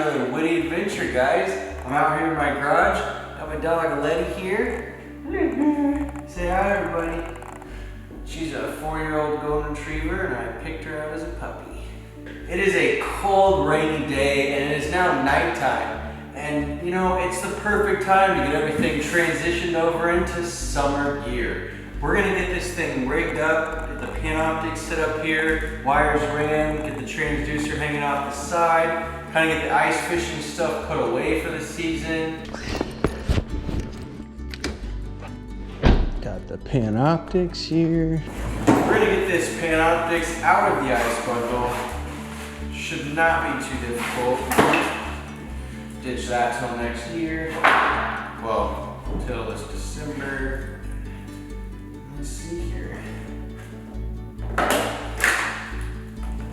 another Witty adventure, guys. I'm out here in my garage. Got my dog Letty here. Say hi, everybody. She's a 4-year-old golden retriever, and I picked her up as a puppy. It is a cold, rainy day, and it is now nighttime. And you know, it's the perfect time to get everything transitioned over into summer gear. We're gonna get this thing rigged up, get the Panoptix set up here, wires ran, get the transducer hanging off the side, kind of get the ice fishing stuff put away for the season. Got the Panoptix here. We're gonna get this Panoptix out of the ice bundle. Should not be too difficult. Ditch that till next year. Well, until this December. Let's see here.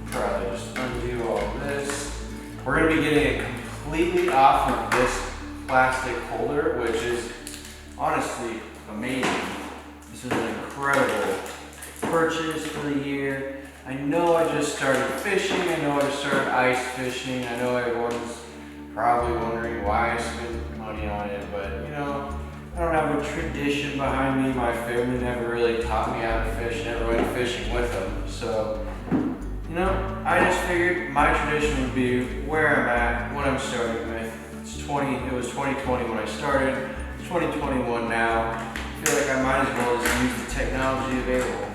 Probably just undo all this. We're gonna be getting it completely off of this plastic holder, which is honestly amazing. This is an incredible purchase for the year. I know I just started fishing. I know I just started ice fishing. I know everyone's probably wondering why I spend money on it, but you know, I don't have a tradition behind me. My family never really taught me how to fish, never went fishing with them. So, you know, I just figured my tradition would be where I'm at, what I'm starting with. It was 2020 when I started, it's 2021 now. I feel like I might as well just use the technology available.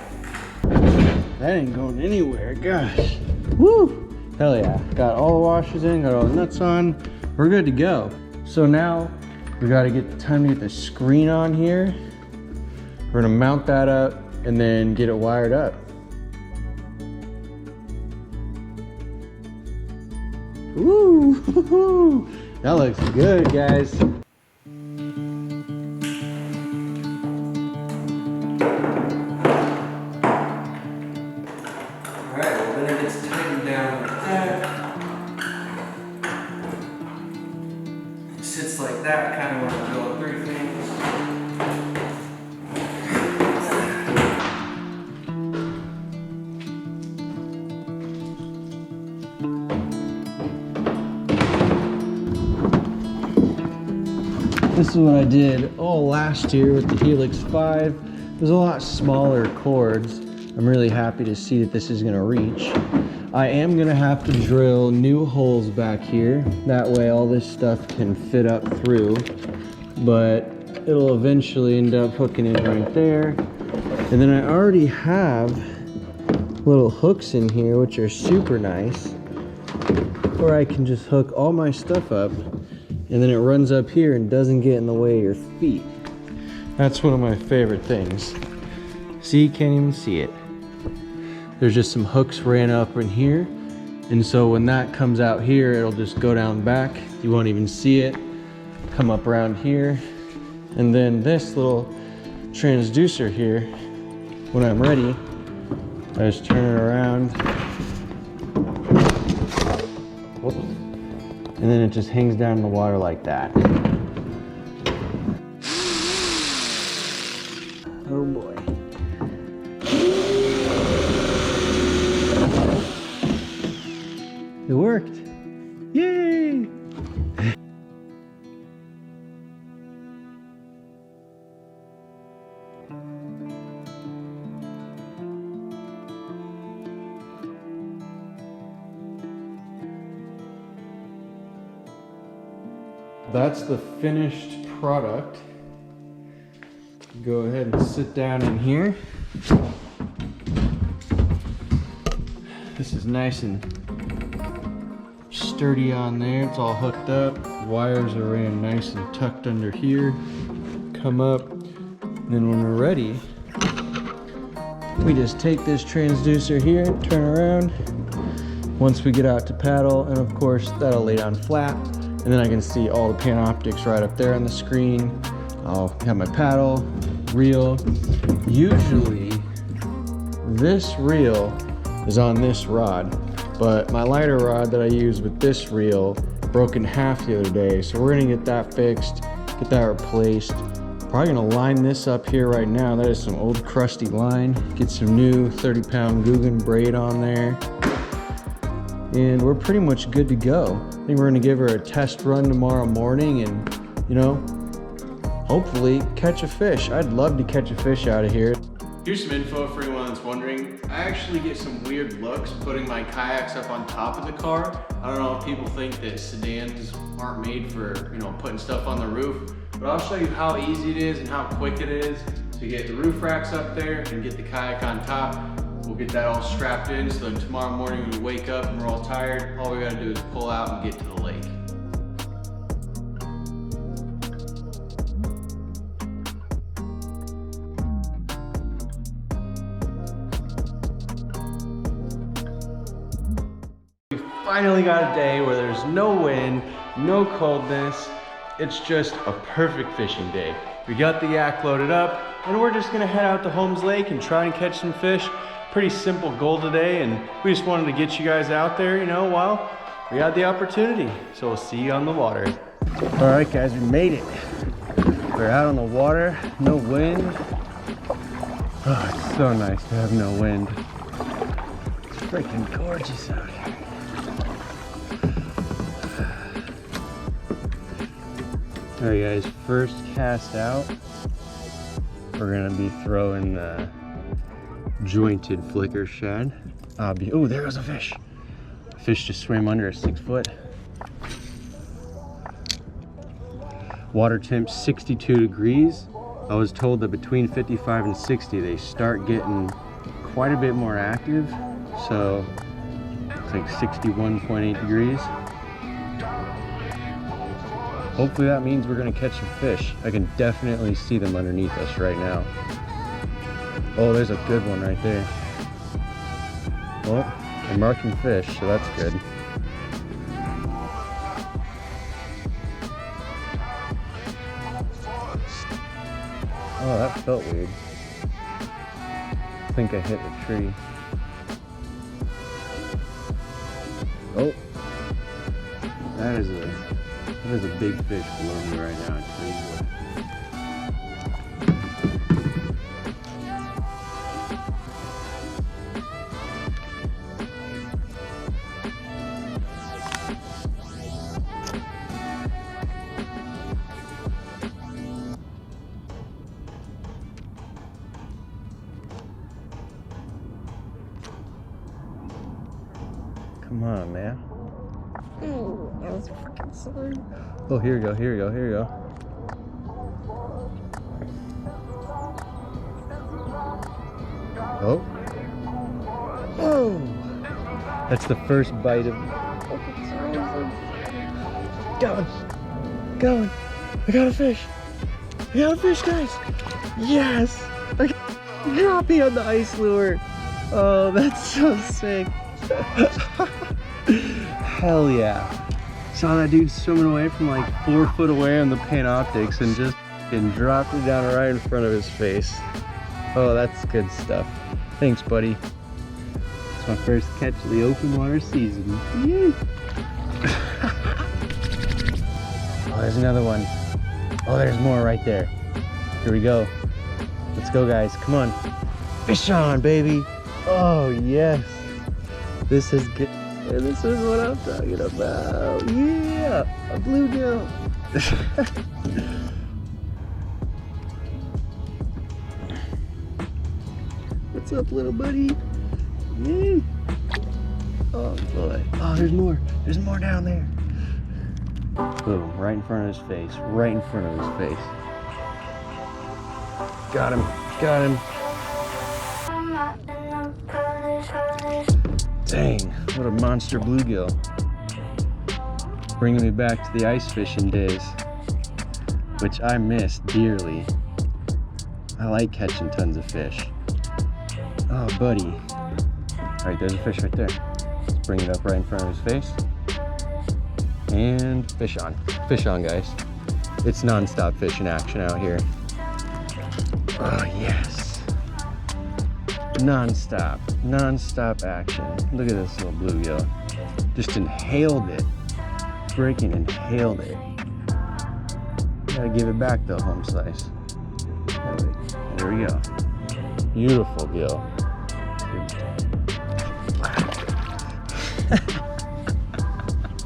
That ain't going anywhere, gosh. Woo! Hell yeah, got all the washers in, got all the nuts on. We're good to go. So now we gotta get the time to get the screen on here. We're gonna mount that up and then get it wired up. Woo! That looks good, guys. Sits like that, kind of want to go through things. This is what I did all last year with the Helix 5. It was a lot smaller cords. I'm really happy to see that this is going to reach. I am gonna have to drill new holes back here. That way all this stuff can fit up through, but it'll eventually end up hooking in right there. And then I already have little hooks in here, which are super nice, where I can just hook all my stuff up and then it runs up here and doesn't get in the way of your feet. That's one of my favorite things. See, you can't even see it. There's just some hooks ran up in here. And so when that comes out here, it'll just go down back. You won't even see it. Come up around here. And then this little transducer here, when I'm ready, I just turn it around. And then it just hangs down in the water like that. Oh boy. It worked. Yay! That's the finished product. Go ahead and sit down in here. This is nice and sturdy on there. It's all hooked up. Wires are ran nice and tucked under here. Come up, and then when we're ready, we just take this transducer here, turn around. Once we get out to paddle, and of course that'll lay down flat, and then I can see all the Panoptix right up there on the screen. I'll have my paddle, reel. Usually this reel is on this rod, but my lighter rod that I use with this reel broke in half the other day, so we're gonna get that fixed, get that replaced. Probably gonna line this up here right now. That is some old crusty line. Get some new 30-pound Guggen braid on there. and we're pretty much good to go. I think we're gonna give her a test run tomorrow morning and, you know, hopefully catch a fish. I'd love to catch a fish out of here. Here's some info for anyone that's wondering. I actually get some weird looks putting my kayaks up on top of the car. I don't know if people think that sedans aren't made for, you know, putting stuff on the roof, but I'll show you how easy it is and how quick it is to get the roof racks up there and get the kayak on top. We'll get that all strapped in, so then tomorrow morning when we wake up and we're all tired, all we gotta do is pull out and get to the lake. Finally got a day where there's no wind, no coldness. It's just a perfect fishing day. We got the yak loaded up and we're just gonna head out to Holmes Lake and try and catch some fish. Pretty simple goal today, and we just wanted to get you guys out there, you know, while we had the opportunity. So we'll see you on the water. All right guys, we made it. We're out on the water, no wind. Oh, it's so nice to have no wind. It's freaking gorgeous out here. All right guys, first cast out, we're gonna be throwing the jointed flicker shad. Oh, there goes a fish. Fish just swam under a 6 foot. Water temp 62 degrees. I was told that between 55 and 60, they start getting quite a bit more active. So it's like 61.8 degrees. Hopefully that means we're gonna catch some fish. I can definitely see them underneath us right now. Oh, there's a good one right there. Well, I'm marking fish, so that's good. Oh, that felt weird. I think I hit the tree. Oh, that is a big fish below me right now. It's crazy. Come on, man. Oh, that was fucking sorry. Oh, here we go, here we go, here we go. Oh. Oh! That's the first bite of... Going! Going! I got a fish! I got a fish, guys! Yes! I got a crappie on the ice lure! Oh, that's so sick! Hell yeah! Saw that dude swimming away from like 4 foot away on the Panoptix and just dropped it down right in front of his face. Oh, that's good stuff. Thanks, buddy. It's my first catch of the open water season. Yay! Oh, there's another one. Oh, there's more right there. Here we go. Let's go, guys. Come on. Fish on, baby. Oh, yes. This is good. This is what I'm talking about. Yeah, a bluegill. What's up, little buddy? Yeah. Oh boy. Oh, there's more. There's more down there. Boom, right in front of his face. Right in front of his face. Got him. Got him. Dang, what a monster bluegill. Bringing me back to the ice fishing days, which I miss dearly. I like catching tons of fish. Oh, buddy. All right, there's a fish right there. Let's bring it up right in front of his face. And fish on. Fish on, guys. It's non-stop fishing action out here. Oh, yes. Non-stop action. Look at this little bluegill. Just inhaled it. Freaking inhaled it. Gotta give it back though, home slice. There we go. Beautiful gill.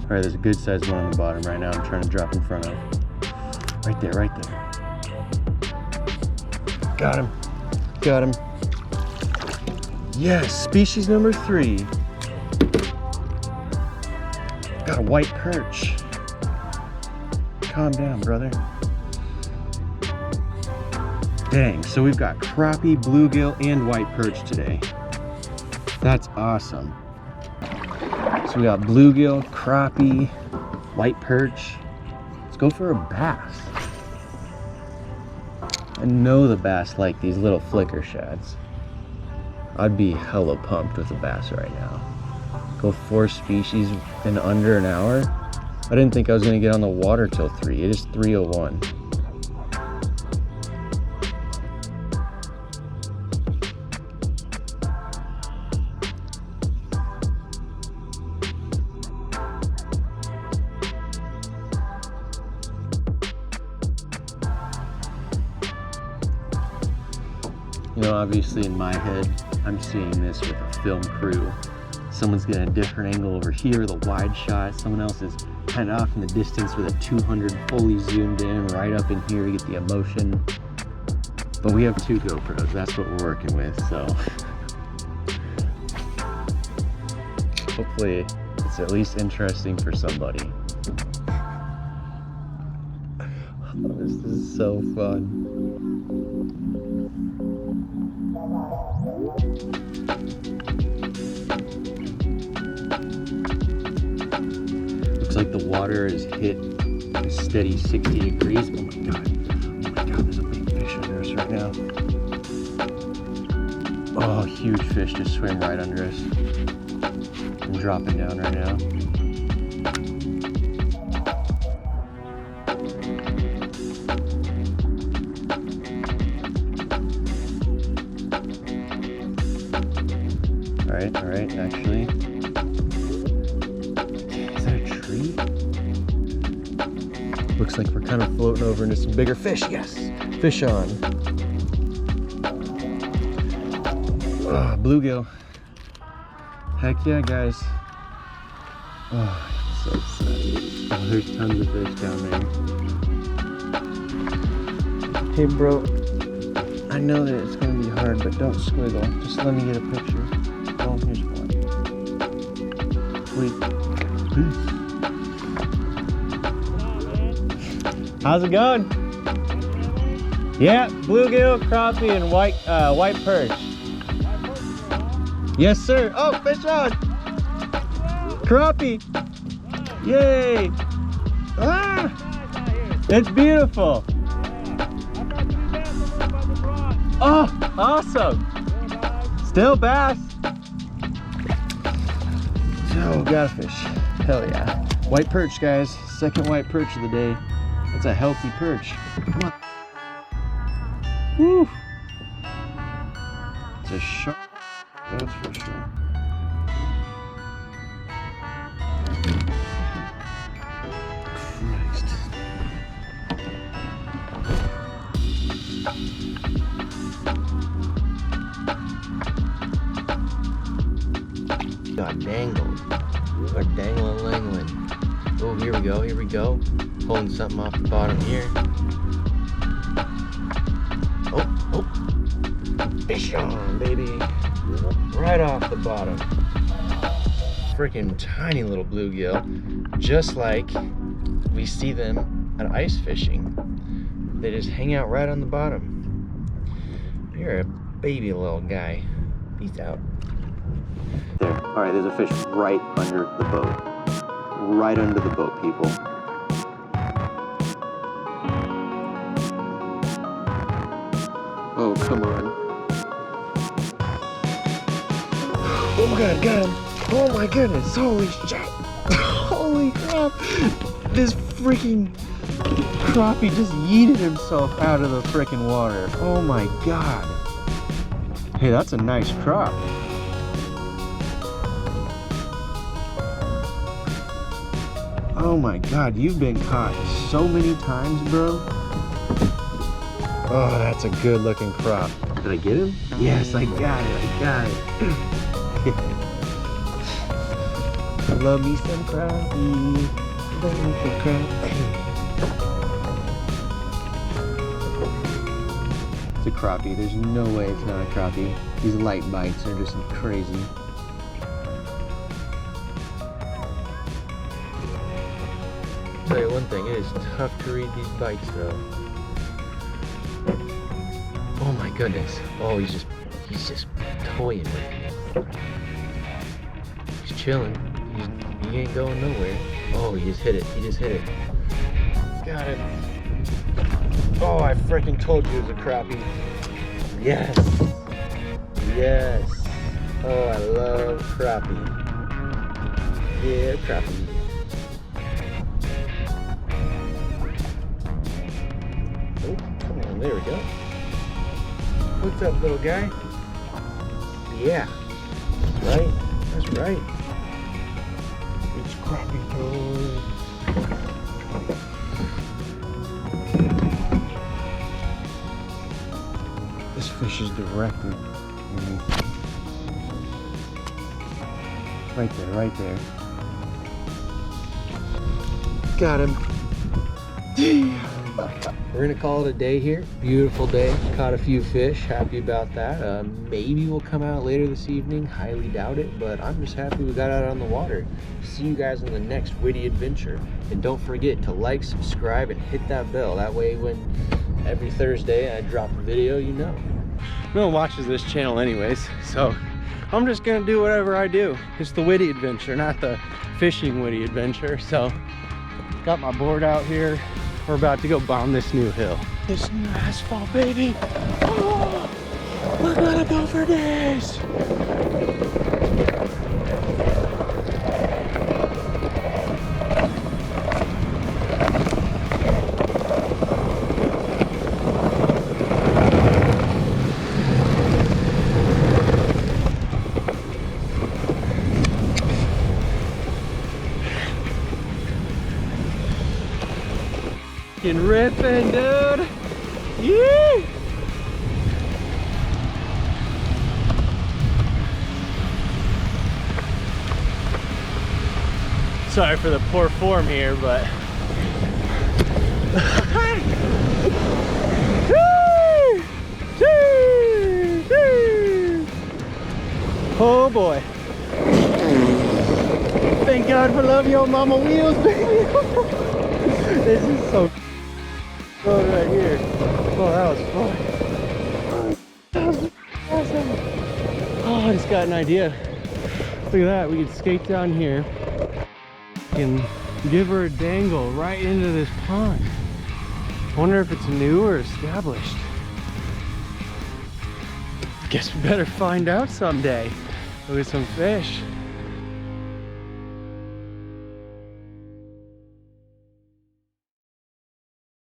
All right, there's a good sized one on the bottom right now. I'm trying to drop in front of. Right there, right there. Got him. Got him. Yes, species number 3. Got a white perch. Calm down, brother. Dang, so we've got crappie, bluegill, and white perch today. That's awesome. So we got bluegill, crappie, white perch. Let's go for a bass. I know the bass like these little flicker shads. I'd be hella pumped with a bass right now. Go 4 species in under an hour. I didn't think I was gonna get on the water till 3. It is 3:01. You know, obviously in my head, I'm seeing this with a film crew. Someone's getting a different angle over here with a wide shot. Someone else is kind of off in the distance with a 200 fully zoomed in, right up in here to get the emotion. But we have 2 GoPros, that's what we're working with, so. Hopefully it's at least interesting for somebody. Oh, this is so fun. Looks like the water has hit a steady 60 degrees. Oh my god. Oh my god, there's a big fish under us right now. Oh, huge fish just swam right under us. I'm dropping down right now. All right, actually. Is that a tree? Looks like we're kind of floating over into some bigger fish. Yes, fish on. Oh, bluegill. Heck yeah, guys. Oh, so excited. Oh, there's tons of fish down there. Hey, bro. I know that it's gonna be hard, but don't squiggle. Just let me get a picture. Oh, here's one. Sweet. Peace. How's it going? Yeah, bluegill, crappie, and white perch. Yes, sir. Oh, fish on. Crappie. Yay. Ah, it's beautiful. Oh, awesome. Still bass. Oh, got a fish. Hell yeah. White perch, guys. Second white perch of the day. That's a healthy perch. Come on. Woo. It's a shark. That's for sure. Christ. Got dangled. Or dangling. Oh, here we go, here we go. Pulling something off the bottom here. Oh. Fish on, baby. Right off the bottom. Freaking tiny little bluegill. Just like we see them at ice fishing. They just hang out right on the bottom. You're a baby little guy. Peace out. There. Alright, there's a fish right under the boat. Right under the boat, people. Oh, come on. Oh my god, got him. Oh my goodness, holy shit. Holy crap. This freaking crappie just yeeted himself out of the freaking water. Oh my god. Hey, that's a nice crop. Oh my god, you've been caught so many times, bro. Oh, that's a good looking crop. Did I get him? Yes, I got it. Love me some crappie. Love me some crappie. It's a crappie. There's no way it's not a crappie. These light bites are just crazy. I'll tell you one thing, it is tough to read these bites though. Oh my goodness. Oh, he's just toying with me. He's chilling. He ain't going nowhere. Oh, he just hit it. He just hit it. Got it. Oh, I freaking told you it was a crappie. Yes. Yes. Oh, I love crappie. Yeah, crappie. Oh, come on. There we go. What's up, little guy? Yeah. That's right. That's right. It's crappie time. This fish is directly. Right there, right there. Got him. We're gonna call it a day here. Beautiful day. Caught a few fish. Happy about that. Maybe we'll come out later this evening. Highly doubt it, but I'm just happy we got out on the water. See you guys on the next Witty adventure. And don't forget to like, subscribe, and hit that bell. That way when every Thursday I drop a video, you know. No one watches this channel anyways, so I'm just gonna do whatever I do. It's the Witty adventure, not the fishing Witty adventure. So got my board out here. We're about to go bomb this new hill. This new asphalt, baby. Oh, we're gonna go for this. Ripping, dude. Yee! Sorry for the poor form here, but oh boy. Thank God for love your mama wheels, baby. This is so road right here. Oh, that was fun. That was awesome. Oh, I just got an idea. Look at that. We could skate down here and give her a dangle right into this pond. I wonder if it's new or established. Guess we better find out someday. Look at some fish.